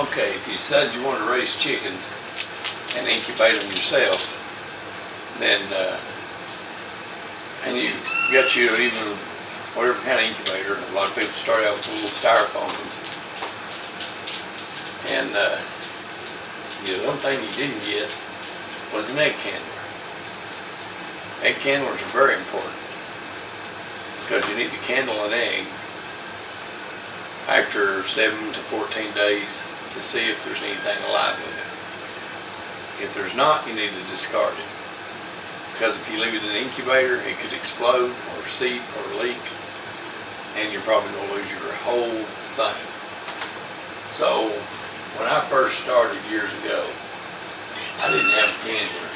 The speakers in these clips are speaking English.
Okay, if you decided you wanted to raise chickens and incubate them yourself, then, and you got you even whatever kind of incubator. A lot of people start out with the little styrofoam ones. And the one thing you didn't get was an egg candler. Egg candlers are very important because you need to candle an egg after 7 to 14 days to see if there's anything alive in it. If there's not, you need to discard it. Because if you leave it in an incubator, it could explode or seep or leak, and you're probably going to lose your whole thing. So when I first started years ago, I didn't have a candler,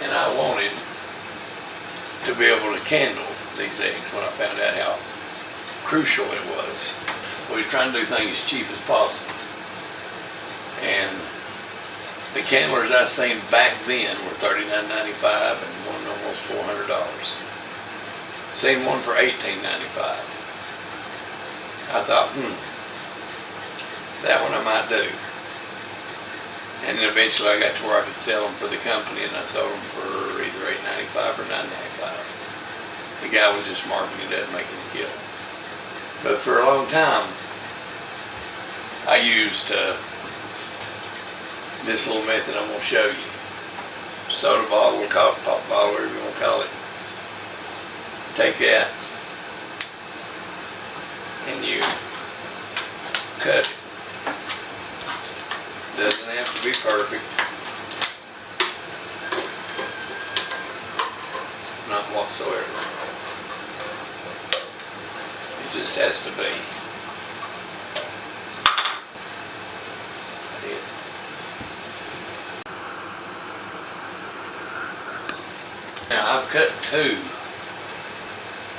and I wanted to be able to candle these eggs when I found out how crucial it was. We was trying to do things as cheap as possible, and the candlers I seen back then were $39.95 and one almost $400. Seen one for $18.95. I thought, that one I might do. And then eventually I got to where I could sell them for the company, and I sold them for either $8.95 or $9.95. The guy was just marketing it up, making a killing. But for a long time, I used this little method I'm going to show you. Soda bottle, pop bottle, whatever you want to call it. Take that and you cut it. Doesn't have to be perfect. Not whatsoever. It just has to be. Now I've cut two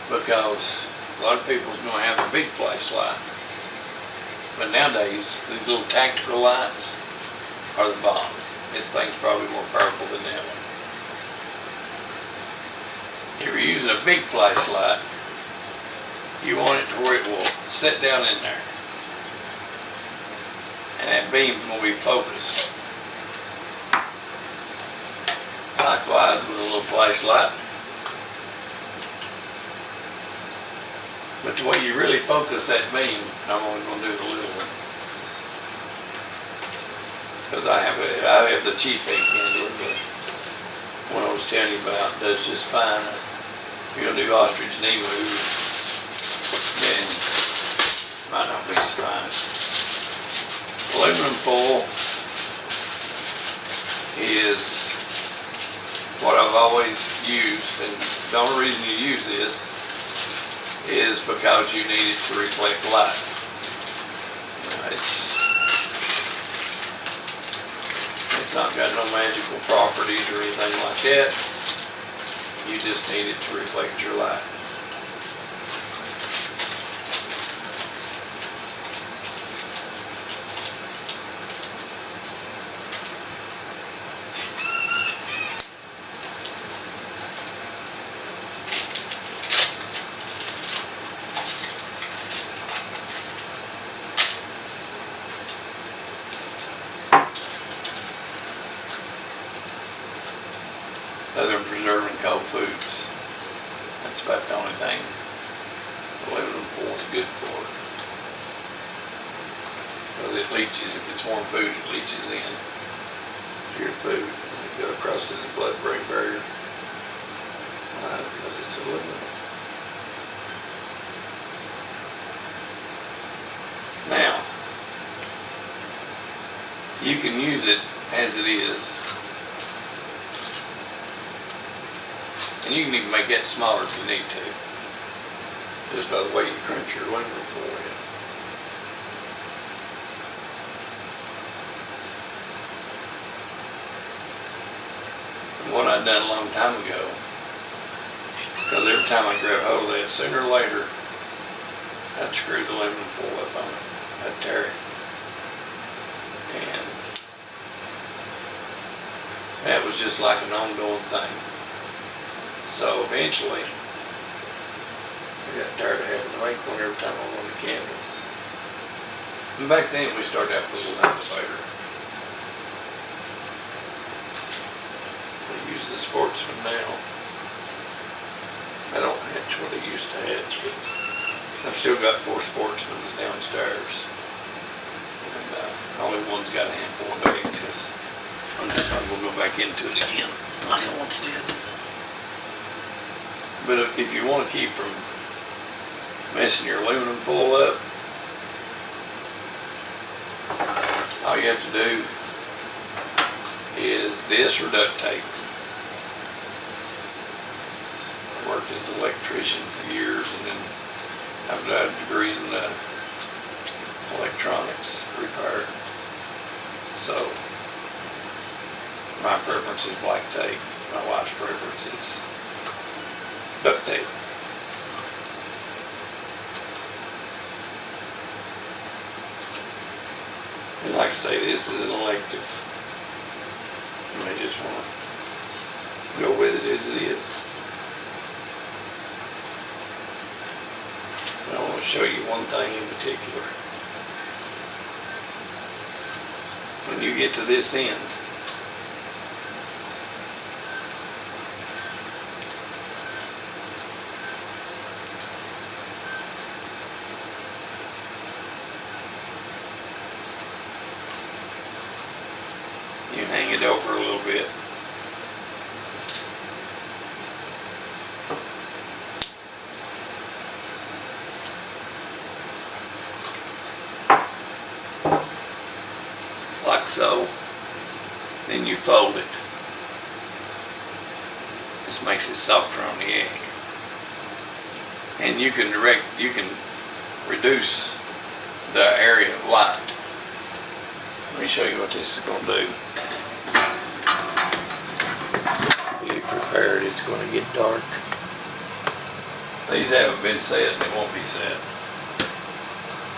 because a lot of people are going to have a big flashlight. But nowadays, these little tactical lights are the bomb. This thing's probably more powerful than that one. If you're using a big flashlight, you want it to where it will sit down in there. And that beam's going to be focused. Likewise with a little flashlight. But the way you really focus that beam, I'm only going to do the little one. Because I have the cheap egg candler, but one I was telling you about does just fine. If you're going to do ostrich and emu, then it might not be so fine. Aluminum foil is what I've always used, and the only reason you use this is because you need it to reflect light. It's not got no magical properties or anything like that. You just need it to reflect your light. Other than preserving cold foods. That's about the only thing aluminum foil is good for. Because it leaches, if it's warm food, it leaches in to your food. It goes across this blood-brain barrier because it's aluminum. Now, you can use it as it is. And you can even make that smaller if you need to, just by the way you crunch your aluminum foil in. And what I'd done a long time ago, because every time I grab hold of that, sooner or later, I'd screw the aluminum foil up on it. I'd tear it. And that was just like an ongoing thing. So eventually, I got tired of having to make one every time I wanted a candle. And back then we started out with a little elevator. We use the Sportsman now. I don't hatch what I used to hatch, but I've still got 4 Sportsmans downstairs. And only one's got a handful of eggs because I'm just not going to go back into it again like I once did. But if you want to keep from messing your aluminum foil up, all you have to do is this or duct tape. I worked as an electrician for years, and then I've got a degree in electronics repair. So my preference is black tape. My wife's preference is duct tape. And like I say, this is an elective. You may just want to go with it as it is. But I want to show you one thing in particular. When you get to this end, you hang it over a little bit. Like so. Then you fold it. This makes it softer on the egg. And you can reduce the area of light. Let me show you what this is going to do. Be prepared, it's going to get dark. These haven't been set and they won't be set.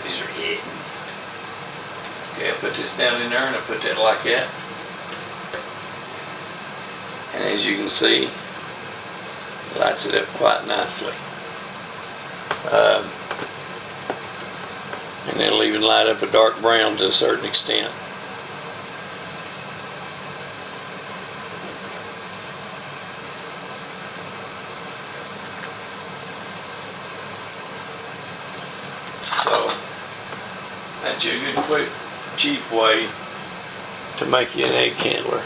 These are hidden. Okay, I put this down in there and I put that like that. And as you can see, it lights it up quite nicely. And it'll even light up a dark brown to a certain extent. So that's a good, quick, cheap way to make you an egg candler.